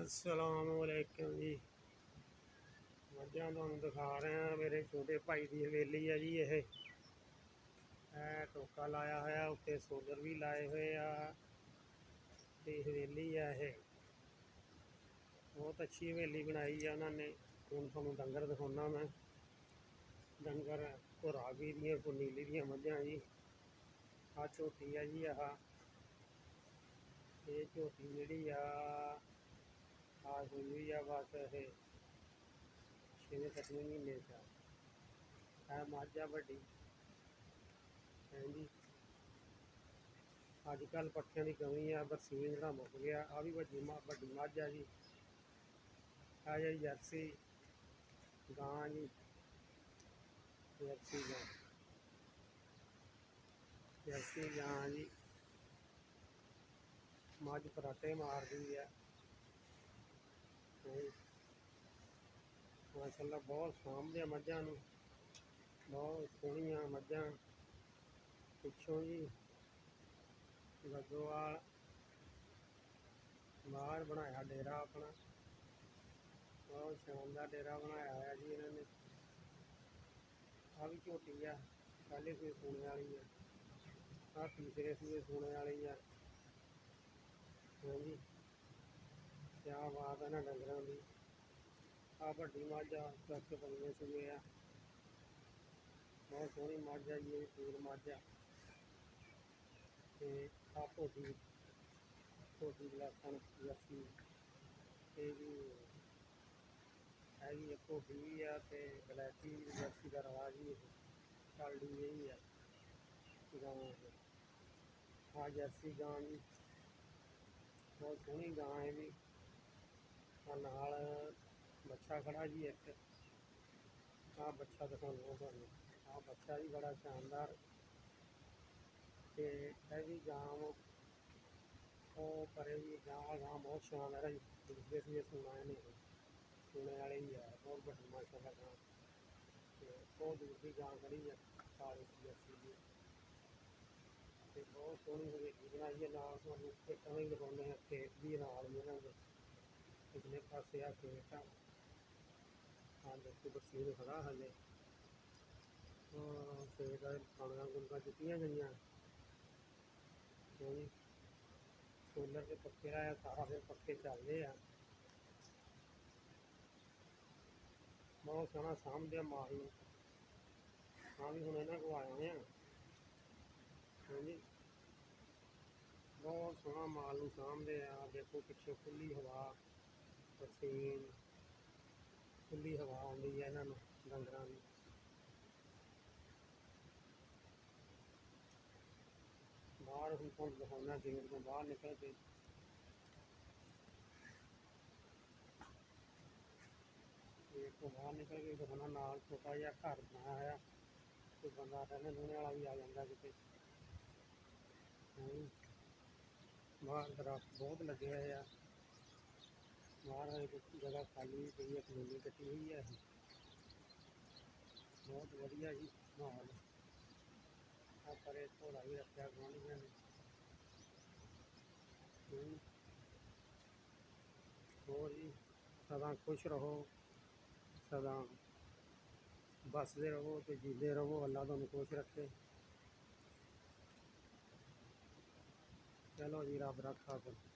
अस्सलामुअलैकुम जी। मझां तुहानूं दिखा रहे हैं मेरे छोटे भाई की हवेली है जी। यह टोका लाया होया, उत्ते सोलर भी लाए हुए आ ते हवेली है। यह बहुत अच्छी हवेली बनाई है उन्होंने। हुण तुहानूं डंगर दिखाउणा मैं। डंगर को रावी दियां को नीली दियां मझां जी। आ झोटी है जी। ये झोटी जिहड़ी आ हुई हुई आ बस ये 6वें-7वें महीने है मझ आ वड्डी है जी। अजकल पट्ठियां की कमी है, बरसीन जिहड़ा मुक गया। आ भी वड्डी मझ है जी। आ जी जर्सी गां जी, जर्सी गां, जर्सी गां जी। मझ फराटे मारदी है माशाअल्लाह। बहुत सामभदे मझां नूं, बहुत सोहणियां मझां। पिछों जी गद्दोवाल बाहर बनाया डेरा अपना, बहुत शानदार डेरा बनाया है जी इन्होंने। आ भी झोटी है, पहले सूए सूने वाली है। आ तीसरे सूए सूने वाली है जी। क्या बात है ना डंगरों की। आ वड्डी मझ आ, 10वें सूए आ। बहुत सोहनी मझ है जी, ये सूर मझ है। आ भोटी भोटी गलासन जर्सी ये भी है जी। एक भोटी भी है तो बलैती जर्सी का रला जी। काली यही है गां। आ जर्सी गां जी, बहुत सोहनी गां है भी। नाल बच्चा खड़ा जी एक। आ बच्चा दिखाऊंगा तुहानूं। आ बच्चा भी बड़ा शानदार। ते यह भी गां परे भी गां बहुत शानदार है। दूसरे सूए सूना इन्हें, सूने वाले ही है। बहुत वड्डी माशाअल्लाह गां। बहुत दूसरी गां खड़ी है काली जर्सी की। बहुत सोहनी हवेली बनाई है। नाल तुहानूं खेतां भी दिखाउने हैं, खेत भी नाल ही इन्हां दे। पिछले पासे आ खेत आ देखो बरसीन खड़ा हले। खेत कणकां कुणकां चुक्कियां गईयां जी। सोलर के पक्खे लाए, सारा दिन पक्खे चलते हैं। बहुत सोहना सामभदे माल नूं। हाँ भी हुण इन्हां कोल आए हुए हैं जी। बहुत सोहना माल नूं सामभदे आ। देखो पिछों खुली हवा, बरसीन, खुली हवा आउंदी है इन्हां नूं डंगरां नूं। बाहर हुण तुहानूं दिखाउणा गेट तो बाहर निकल के। गेट तो बाहर निकल के दिखाउणा नाल छोटा जिहा घर बनाया होया। कोई बंदा रहने रुहने वाला भी आ जांदा किते। बाहर दरख्त बहुत लगे हुए आ। बाहर एक जगह खाली भी पई है, कलोनी कट्टी हुई है। बहुत वधिया जी माहौल। आ परे घोड़ा भी रखिया गुआंढियां ने। होर जी सदा खुश रहो, सदा बसदे रहो ते जींदे रहो। अल्लाह तुहानूं खुश रखे। चलो जी, रब रखा तुहानूं।